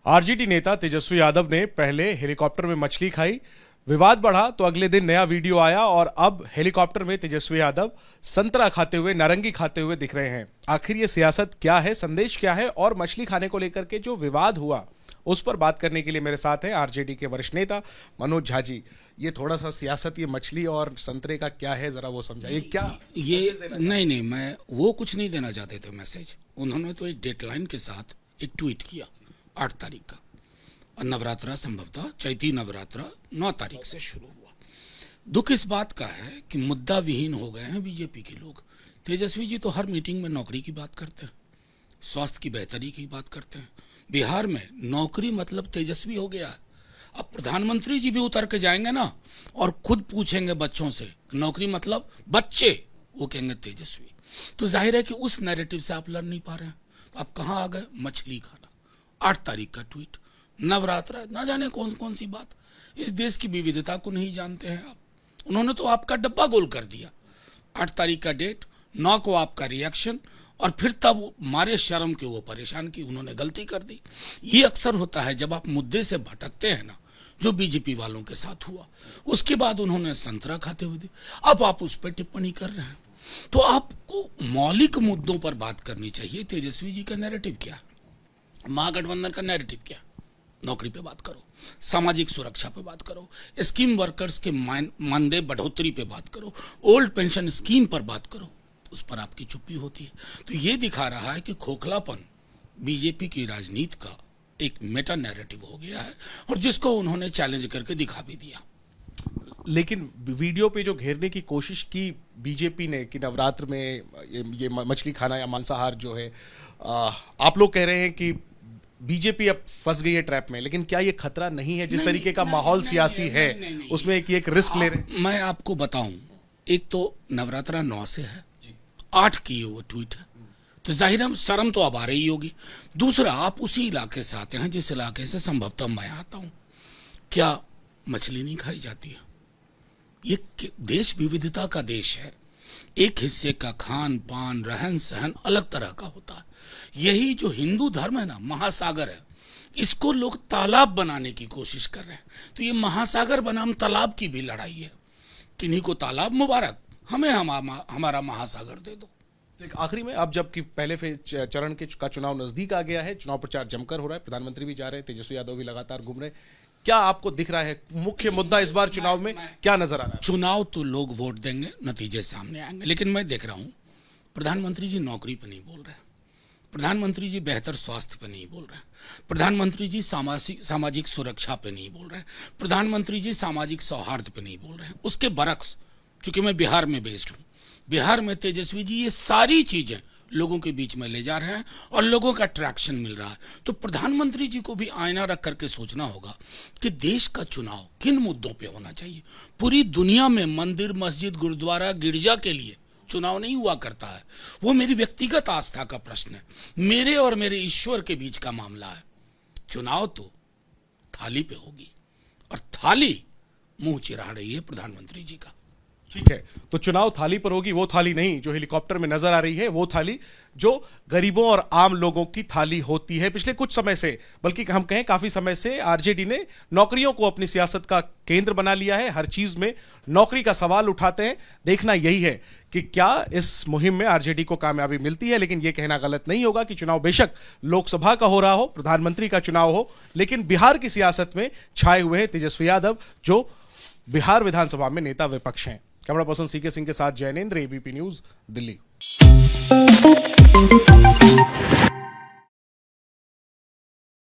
RJD नेता तेजस्वी यादव ने पहले हेलीकॉप्टर में मछली खाई, विवाद बढ़ा तो अगले दिन नया वीडियो आया और अब हेलीकॉप्टर में तेजस्वी यादव संतरा खाते हुए, नारंगी खाते हुए दिख रहे हैं। आखिर ये सियासत क्या है, संदेश क्या है और मछली खाने को लेकर के जो विवाद हुआ उस पर बात करने के लिए मेरे साथ हैं आरजेडी के वरिष्ठ नेता मनोज झा जी। ये थोड़ा सा सियासत, ये मछली और संतरे का क्या है, जरा वो समझाइए। क्या ये नहीं, मैं वो कुछ नहीं देना चाहते थे मैसेज। उन्होंने तो एक डेडलाइन के साथ एक ट्वीट किया 8 तारीख का, और नवरात्रा संभवतः चैती नवरात्रा 9 तारीख से शुरू हुआ। दुख इस बात का है कि मुद्दा विहीन हो गए हैं बीजेपी के लोग। तेजस्वी जी तो हर मीटिंग में नौकरी की बात करते हैं, स्वास्थ्य की बेहतरी की बात करते हैं। बिहार में नौकरी मतलब तेजस्वी हो गया है। अब प्रधानमंत्री जी भी उतर के जाएंगे ना और खुद पूछेंगे बच्चों से नौकरी मतलब बच्चे, वो कहेंगे तेजस्वी। तो जाहिर है कि उस नैरेटिव से आप लड़ नहीं पा रहे हैं। तो आप कहाँ आ गए? मछली खाना। 8 तारीख का ट्वीट, नवरात्रा, ना जाने कौन कौन सी बात। इस देश की विविधता को नहीं जानते हैं आप। उन्होंने तो आपका डब्बा गोल कर दिया। 8 तारीख का डेट, 9 को आपका रिएक्शन, और फिर तब मारे शर्म के वो परेशान की उन्होंने गलती कर दी। ये अक्सर होता है जब आप मुद्दे से भटकते हैं ना, जो बीजेपी वालों के साथ हुआ। उसके बाद उन्होंने संतरा खाते हुए दी, अब आप उस पर टिप्पणी कर रहे हैं। तो आपको मौलिक मुद्दों पर बात करनी चाहिए। तेजस्वी जी का नैरेटिव क्या, महागठबंधन का नैरेटिव क्या? नौकरी पे बात करो, सामाजिक सुरक्षा पे बात करो, स्कीम वर्कर्स के मानदेय बढ़ोतरी पे बात करो, ओल्ड पेंशन स्कीम पर बात करो। उस पर आपकी चुप्पी होती है। तो ये दिखा रहा है कि खोखलापन बीजेपी की राजनीति का एक मेटा नैरेटिव हो गया है, और जिसको उन्होंने चैलेंज करके दिखा भी दिया। लेकिन वीडियो पे जो घेरने की कोशिश की बीजेपी ने कि नवरात्र में ये मछली खाना या मांसाहार जो है, आप लोग कह रहे हैं कि बीजेपी अब फंस गई है ट्रैप में, लेकिन क्या ये खतरा नहीं है? जिस तरीके का माहौल सियासी है उसमें एक रिस्क ले रहे हैं। मैं आपको बताऊं, एक तो नवरात्रा 9 से है, 8 की वो ट्वीट है, तो जाहिर है शर्म तो अब आ रही होगी। दूसरा, आप उसी इलाके से आते हैं जिस इलाके से संभवतः मैं आता हूं। क्या मछली नहीं खाई जाती है? ये देश विविधता का देश है। एक हिस्से का खान पान, रहन सहन अलग तरह का होता है। यही जो हिंदू धर्म है ना, महासागर है, इसको लोग तालाब बनाने की कोशिश कर रहे हैं। तो ये महासागर बनाम तालाब की भी लड़ाई है। किन्हीं को तालाब मुबारक, हमें हमारा महासागर दे दो। तो आखिरी में, अब जबकि पहले चरण का चुनाव नजदीक आ गया है, चुनाव प्रचार जमकर हो रहा है, प्रधानमंत्री भी जा रहे हैं, तेजस्वी यादव भी लगातार घूम रहे हैं, क्या आपको दिख रहा है मुख्य मुद्दा इस बार चुनाव में क्या नजर आ रहा है? चुनाव तो लोग वोट देंगे, नतीजे सामने आएंगे, लेकिन मैं देख रहा हूं प्रधानमंत्री जी नौकरी पे नहीं बोल रहे, प्रधानमंत्री जी बेहतर स्वास्थ्य पे नहीं बोल रहे, प्रधानमंत्री जी सामाजिक सुरक्षा पे नहीं बोल रहे, प्रधानमंत्री जी सामाजिक सौहार्द पे नहीं बोल रहे हैं। उसके बरक्स, चूंकि मैं बिहार में बेस्ड हूं, बिहार में तेजस्वी जी ये सारी चीजें लोगों के बीच में ले जा रहे हैं और लोगों का ट्रैक्शन मिल रहा है। तो प्रधानमंत्री जी को भी आईना रख करके सोचना होगा कि देश का चुनाव किन मुद्दों पे होना चाहिए। पूरी दुनिया में मंदिर, मस्जिद, गुरुद्वारा, गिरजा के लिए चुनाव नहीं हुआ करता है। वो मेरी व्यक्तिगत आस्था का प्रश्न है, मेरे और मेरे ईश्वर के बीच का मामला है। चुनाव तो थाली पे होगी, और थाली मुंह चिरा रही है प्रधानमंत्री जी का। ठीक है, तो चुनाव थाली पर होगी, वो थाली नहीं जो हेलीकॉप्टर में नजर आ रही है, वो थाली जो गरीबों और आम लोगों की थाली होती है। पिछले कुछ समय से, बल्कि हम कहें काफी समय से, आरजेडी ने नौकरियों को अपनी सियासत का केंद्र बना लिया है। हर चीज में नौकरी का सवाल उठाते हैं। देखना यही है कि क्या इस मुहिम में आरजेडी को कामयाबी मिलती है। लेकिन यह कहना गलत नहीं होगा कि चुनाव बेशक लोकसभा का हो रहा हो, प्रधानमंत्री का चुनाव हो, लेकिन बिहार की सियासत में छाए हुए हैं तेजस्वी यादव, जो बिहार विधानसभा में नेता विपक्ष हैं। कैमरा पर्सन सीके सिंह के साथ जैनेंद्र, एबीपी न्यूज, दिल्ली।